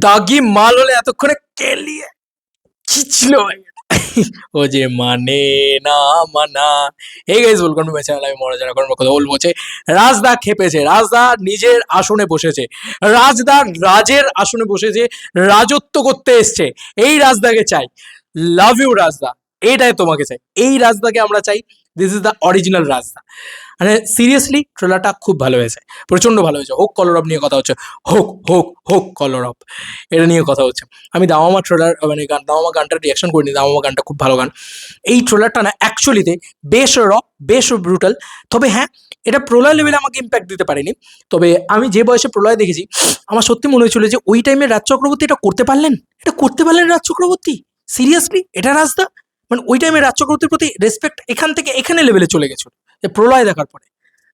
দাগি মাল হলে এতক্ষণে কেলিয়ে কি ছিল ভাই এটা? ও যে মানে না মানা। এই guys welcome to my channel. আমি মনোজ এখন কথা বলবো হচ্ছে রাজদা খেপেছে, রাজদা নিজের আসনে বসেছে, রাজদা রাজের আসনে বসেছে, রাজত্ব করতে এসছে। এই রাজদাকে চাই, লাভ ইউ রাজদা, এইটাই তোমাকে চাই, এই রাজদাকে আমরা চাই। This is the original Rajda. মানে সিরিয়াসলি ট্রেলারটা খুব ভালো হয়েছে, প্রচন্ড ভালো হয়েছে। হোক কলরব নিয়ে কথা হচ্ছে, হোক হোক হোক কলরব, এটা নিয়ে কথা হচ্ছে। আমি দামামা ট্রেলার মানে দামামা গানটার রিয়াকশন করিনি, দামামা গানটা খুব ভালো গান। এই ট্রেলারটা না অ্যাকচুয়ালিতে বেশ বেশ ব্রুটাল। তবে হ্যাঁ, এটা প্রলয় লেভেলে আমাকে ইম্প্যাক্ট দিতে পারেনি। তবে আমি যে বয়সে প্রলয় দেখেছি, আমার সত্যি মনে হয়েছিল যে ওই টাইমে রাজ চক্রবর্তী এটা করতে পারলেন, এটা করতে পারলেন রাজ চক্রবর্তী। সিরিয়াসলি এটা রাজদা, মানে ওই টাইমে রাজ চক্রবর্তীর প্রতি রেসপেক্ট এখান থেকে এখানে লেভেলে চলে গেছিল যে প্রলয় দেখার পরে।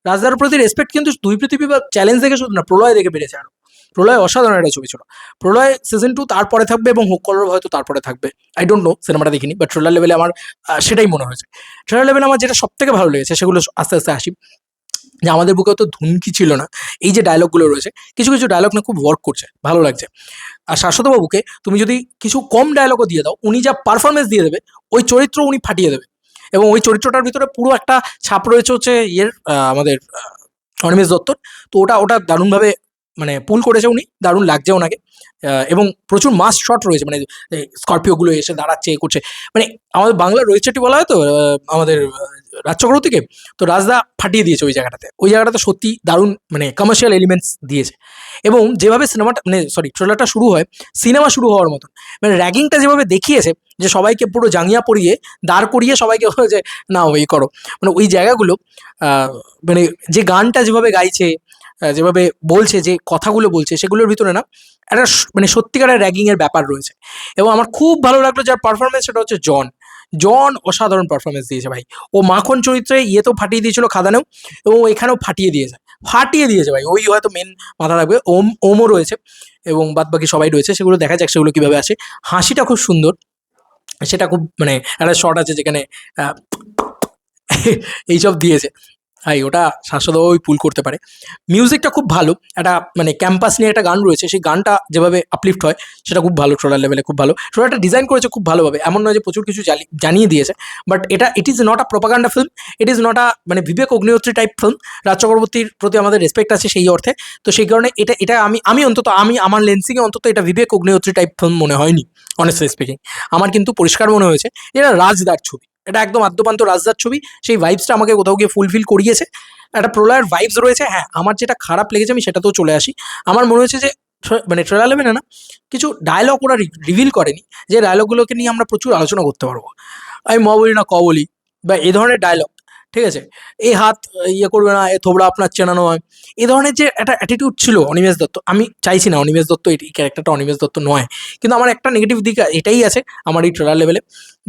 রাজদার প্রতি রেসপেক্ট কিন্তু দুই পৃথিবী বা চ্যালেঞ্জ দেখে শুধু না, প্রলয় দেখে বেড়েছে আরো। প্রলয় অসাধারণ একটা ছবি ছিল। প্রলয় সিজন 2 তারপরে থাকবে এবং হোক কলর হয়তো তারপরে থাকবে। আই ডোন্ট নো, সিনেমাটা দেখিনি, বাট ট্রেলার লেভেলে আমার সেটাই মনে হয়েছে। ট্রেলার লেভেলে আমার যেটা সব থেকে ভালো লেগেছে সেগুলো আস্তে আস্তে আসি। যে আমাদের বুকেও তো ধুমকি ছিল না, এই যে ডায়লগগুলো রয়েছে, কিছু কিছু ডায়লগ না খুব ওয়ার্ক করছে, ভালো লাগছে। আর শাশ্বতবাবুকে তুমি যদি কিছু কম ডায়লগও দিয়ে দাও, উনি যা পারফরমেন্স দিয়ে দেবে, ওই চরিত্র উনি ফাটিয়ে দেবে। এবং ওই চরিত্রটার ভিতরে পুরো একটা ছাপ রয়েছে হচ্ছে আমাদের অনিমেষ দত্তর। তো ওটা ওটা দারুণভাবে মানে পুল করেছে উনি, দারুণ লাগছে ওনাকে। এবং প্রচুর মাস শট রয়েছে, মানে স্করপিওগুলো এসে দাঁড়াচ্ছে, এ করছে। মানে আমাদের বাংলার রোহিত বলা হয় তো আমাদের রাজ চক্রবর্তীকে। তো রাজদা ফাটিয়ে দিয়েছে ওই জায়গাটাতে, ওই জায়গাটাতে সত্যি দারুণ মানে কমার্শিয়াল এলিমেন্টস দিয়েছে। এবং যেভাবে সিনেমাটা মানে সরি ট্রেলারটা শুরু হয়, সিনেমা শুরু হওয়ার মতন, মানে র্যাগিংটা যেভাবে দেখিয়েছে, যে সবাইকে পুরো জাঙ্গিয়া পরিয়ে দাঁড় করিয়ে সবাইকে যে না ওই করো, মানে ওই জায়গাগুলো মানে যে গানটা যেভাবে গাইছে, যেভাবে বলছে, যে কথাগুলো বলছে, সেগুলোর ভিতরে না একটা মানে সত্যিকারের র্যাগিং এর ব্যাপার রয়েছে। এবং আমার খুব ভালো লাগলো যার পারফরমেন্স, সেটা হচ্ছে জন। জন অসাধারণ পারফরমেন্স দিয়েছে ভাই। ও মাখন চরিত্রে ইয়েতেও ফাটিয়ে দিয়েছিল, খাদানেও, এবং এখানেও ফাটিয়ে দিয়েছে, ফাটিয়ে দিয়েছে ভাই। ওই হয়তো মেন মাথা রাখবে, ওমও রয়েছে এবং বাদ বাকি সবাই রয়েছে, সেগুলো দেখা যাক সেগুলো কিভাবে আসে। হাসিটা খুব সুন্দর, সেটা খুব মানে একটা শট আছে যেখানে আহ, এইসব দিয়েছে ভাই, ওটা শাশ্বতভাবেই পুল করতে পারে। মিউজিকটা খুব ভালো, একটা মানে ক্যাম্পাস নিয়ে একটা গান রয়েছে, সেই গানটা যেভাবে আপলিফ্ট হয় সেটা খুব ভালো, ট্রলার লেভেলে খুব ভালো। ট্রলারটা ডিজাইন করেছে খুব ভালোভাবে, এমন নয় যে প্রচুর কিছু জানিয়ে দিয়েছে। বাট এটা it is not a propaganda film, it is not a মানে বিবেক অগ্নিহোত্রী টাইপ ফিল্ম। রাজ চক্রবর্তীর প্রতি আমাদের রেসপেক্ট আছে সেই অর্থে। তো সেই কারণে এটা এটা আমি আমি অন্তত আমি আমার লেন্সিংয়ে অন্তত এটা বিবেক অগ্নিহোত্রী টাইপ ফিল্ম মনে হয়নি, অনেস্টলি স্পিকিং। আমার কিন্তু পরিষ্কার মনে হয়েছে এটা রাজদার ছবি, এটা একদম আদ্যপান্ত রাজদার ছবি। সেই ভাইবসটা আমাকে কোথাও গিয়ে ফুলফিল করিয়েছে, একটা প্রলয়ের ভাইবস রয়েছে। হ্যাঁ, আমার যেটা খারাপ লেগেছে আমি সেটাতেও চলে আসি। আমার মনে হয়েছে যে মানে ট্রেলার লেভেলে না কিছু ডায়লগ ওরা রিভিল করেনি, যে ডায়লগগুলোকে নিয়ে আমরা প্রচুর আলোচনা করতে পারবো। আমি ম বলি না ক বলি, বা এই ধরনের ডায়লগ, ঠিক আছে, এই হাত ইয়ে করবে না, এ থোবড়া আপনার চেনানো হয়, এই ধরনের যে একটা অ্যাটিটিউড ছিল অনিমেষ দত্ত। আমি চাইছি না অনিমেষ দত্ত এই ক্যারেক্টারটা অনিমেষ দত্ত নয়, কিন্তু আমার একটা নেগেটিভ দিক এটাই আছে আমার এই ট্রেলার লেভেলে,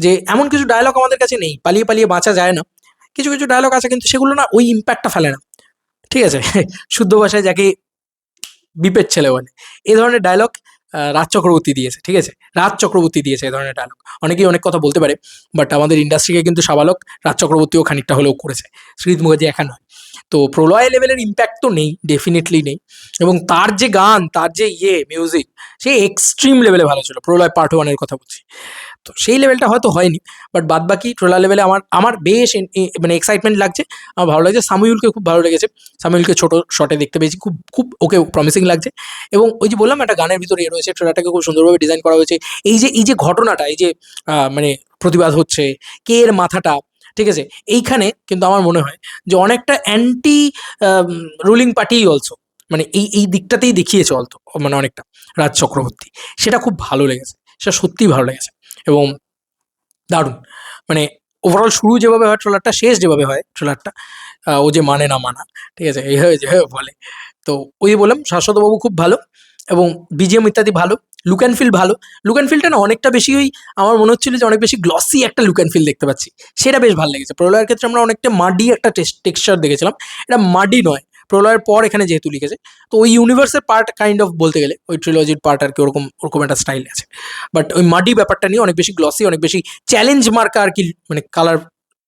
যে এমন কিছু ডায়লগ আমাদের কাছে নেই, পালিয়ে পালিয়ে বাঁচা যায় না। কিছু কিছু ডায়লগ আছে কিন্তু সেগুলো না ওই ইম্প্যাক্টটা ফেলে না, ঠিক আছে। শুদ্ধ ভাষায় যাকে বিপের ছেলে বলে, এই ধরনের ডায়লগ রাজ চক্রবর্তী দিয়েছে, ঠিক আছে, রাজ চক্রবর্তী দিয়েছে এই ধরনের ডায়লগ। অনেকেই অনেক কথা বলতে পারে, বাট আমাদের ইন্ডাস্ট্রিকে কিন্তু সাবালক রাজ চক্রবর্তীও খানিকটা হলেও করেছে, শ্রীজিৎ মুখার্জি একা নয়। তো প্রলয় লেভেলের ইম্প্যাক্ট তো নেই, ডেফিনেটলি নেই। এবং তার যে গান, তার যে মিউজিক, সে এক্সট্রিম লেভেলে ভালো ছিল। প্রলয় পার্ট 1-এর কথা বলছি, তো সেই লেভেলটা হয়তো হয়নি। বাট বাদ বাকি ট্রেলার লেভেলে আমার আমার বেশ মানে এক্সাইটমেন্ট লাগছে, আমার ভালো লাগছে। সামুইলকে খুব ভালো লেগেছে, সামুইলকে ছোট শটে দেখতে পেয়েছি, খুব খুব ওকে প্রমিসিং লাগছে। এবং ওই যে বললাম একটা গানের ভিতরে রয়েছে, ট্রেলারটাকে খুব সুন্দরভাবে ডিজাইন করা হয়েছে। এই যে ঘটনাটা, এই যে মানে প্রতিবাদ হচ্ছে, কে এর মাথাটা, ঠিক আছে, এইখানে কিন্তু আমার মনে হয় যে অনেকটা অ্যান্টি রুলিং পার্টি অলসো, মানে এই দিকটাতেই দেখিয়েছে অলতো, মানে অনেকটা রাজ চক্রবর্তী। সেটা খুব ভালো লেগেছে, সেটা সত্যিই ভালো লেগেছে। এবং দারুণ, মানে ওভারঅল শুরু যেভাবে হয় ট্রেলারটা, শেষ যেভাবে হয় ট্রেলারটা, ও যে মানে না মানা, ঠিক আছে, এইভাবে যেভাবে বলে। তো ওই যে বললাম শাশ্বতবাবু খুব ভালো, এবং বিজিএম ইত্যাদি ভালো, লুক অ্যান্ড ফিল ভালো। লুক অ্যান্ড ফিলটা না অনেকটা বেশি ওই আমার মনে হচ্ছিল যে অনেক বেশি গ্লসি একটা লুক অ্যান্ড ফিল দেখতে পাচ্ছি, সেটা বেশ ভালো লেগেছে। প্রলয়ের ক্ষেত্রে আমরা অনেকটা মাডি একটা টেক্সচার দেখেছিলাম, এটা মাডি নয়। প্রলয়ের পর এখানে যেহেতু লিখেছে, তো ওই ইউনিভার্সের পার্ট কাইন্ড অফ বলতে গেলে, ওই ট্রিলজির পার্ট আর কি, ওরকম ওরকম একটা স্টাইল আছে। বাট ওই মাডি ব্যাপারটা নিয়ে অনেক বেশি গ্লসি, অনেক বেশি চ্যালেঞ্জ মার্কা আর কি, মানে কালার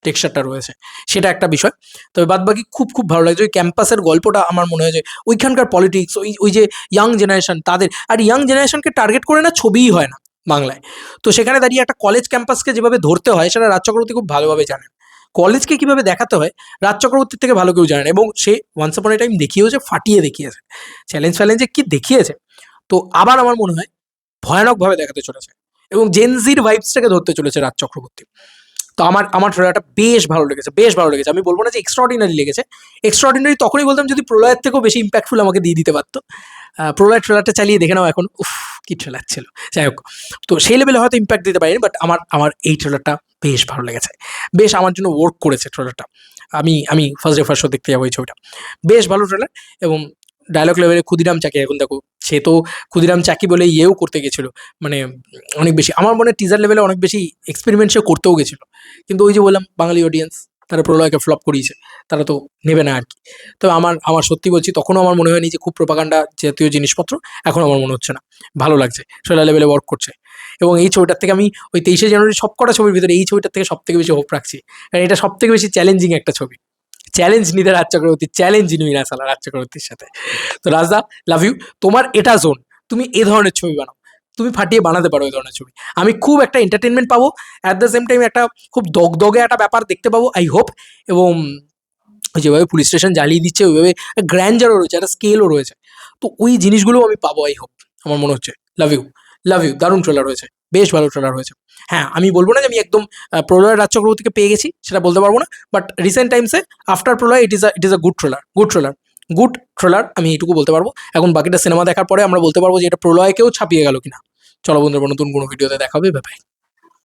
টেক্সচারটা রয়েছে, সেটা একটা বিষয়। তবে বাদবাকি খুব খুব ভালো লাগছে। ওই ক্যাম্পাসের গল্পটা আমার মনে হয় যে ওইখানকার পলিটিক্স, ওই ওই যে ইয়াং জেনারেশন তাদের, আর ইয়াং জেনারেশনকে টার্গেট করে না ছবিই হয় না বাংলায়। তো সেখানে দাঁড়িয়ে একটা কলেজ ক্যাম্পাসকে যেভাবে ধরতে হয় সেটা রাজ চক্রবর্তী খুব ভালোভাবে জানেন। কলেজকে কিভাবে দেখাতে হয় রাজ চক্রবর্তীর থেকে ভালো কেউ জানেন, এবং সে ওয়ান্স আপন এ টাইম দেখিয়েছে, ফাটিয়ে দেখিয়েছে, চ্যালেঞ্জ ফ্যালেঞ্জে কি দেখিয়েছে। তো আবার আমার মনে হয় ভয়ানকভাবে দেখাতে চলেছে, এবং জেনজির ভাইবসটাকে ধরতে চলেছে রাজ চক্রবর্তী। তো আমার আমার ট্রেলারটা বেশ ভালো লেগেছে, বেশ ভালো লেগেছে। আমি বলবো না যে এক্সট্রাঅর্ডিনারি লেগেছে, এক্সট্রাঅর্ডিনারি তখনই বলতাম যদি প্রলয়ের থেকেও বেশি ইম্প্যাক্টফুল আমাকে দিয়ে দিতে পারতো। প্রলয়ের ট্রেলারটা চালিয়ে দেখে নাও এখন, উফ কি ট্রেলার ছিল। যাই হোক, তো সেই লেভেলে হয়তো ইম্প্যাক্ট দিতে পারিনি, বাট আমার আমার এই ট্রেলারটা বেশ ভালো লেগেছে, বেশ আমার জন্য ওয়ার্ক করেছে ট্রেলারটা। আমি আমি ফার্স্ট ডে ফার্স্ট শো দেখতে যাবো এই ছবিটা। বেশ ভালো ট্রেলার। এবং ডায়লগ লেভেলে ক্ষুদিরাম চাকি, এখন দেখো সে তো ক্ষুদিরাম চাকি বলে ইয়েও করতে গেছিলো, মানে অনেক বেশি আমার মনে হয় টিজার লেভেলে অনেক বেশি এক্সপেরিমেন্ট সে করতেও গেছিলো, কিন্তু ওই যে বললাম বাঙালি অডিয়েন্স তারা প্রলয়কে ফ্লপ করিয়েছে, তারা তো নেবে না আর কি। তবে আমার আমার সত্যি বলছি তখনও আমার মনে হয়নি যে খুব প্রোপাগান্ডা জাতীয় জিনিসপত্র, এখন আমার মনে হচ্ছে না, ভালো লাগছে, ট্রেলার লেভেলে ওয়ার্ক করছে। এবং এই ছবিটার থেকে আমি ওই 23শে জানুয়ারি সব কটা ছবির ভিতরে এই ছবিটার থেকে সব থেকে বেশি হোপ রাখছি, কারণ এটা সব থেকে বেশি চ্যালেঞ্জিং একটা ছবি। চ্যালেঞ্জ নিতে রাজ চক্রবর্তী, চ্যালেঞ্জ নিবি না সালা রাজ চক্রবর্তীর সাথে। তো রাজদা, লাভ ইউ, তোমার এটা জোন, তুমি এ ধরনের ছবি বানাও, তুমি ফাটিয়ে বানাতে পারো এই ধরনের ছবি। আমি খুব একটা এন্টারটেনমেন্ট পাবো, অ্যাট দ্য সেম টাইম একটা খুব দগদগে একটা ব্যাপার দেখতে পাবো, আই হোপ। এবং ওই যেভাবে পুলিশ স্টেশন জ্বালিয়ে দিচ্ছে, ওইভাবে গ্র্যান্ডারও রয়েছে, একটা স্কেলও রয়েছে, তো ওই জিনিসগুলো আমি পাবো, আই হোপ, আমার মনে হচ্ছে। লাভ ইউ, লাভ ইউ, দারুণ ট্রেলার হয়েছে, বেশ ভালো ট্রেলার হয়েছে। হ্যাঁ, আমি বলবো না যে আমি একদম প্রলয় রাজ চক্রবর্তীকে পেয়ে গেছি, সেটা বলতে পারবো না, বাট রিসেন্ট টাইমসে after Pralay it is a good trailer, good trailer, good trailer, আমি এইটুকু বলতে পারবো। এখন বাকিটা সিনেমা দেখার পরে আমরা বলতে পারবো যে এটা প্রলয়কেও ছাপিয়ে গেল কিনা। চলো বন্ধুরা, নতুন কোনো ভিডিওতে দেখা হবে, বাই বাই।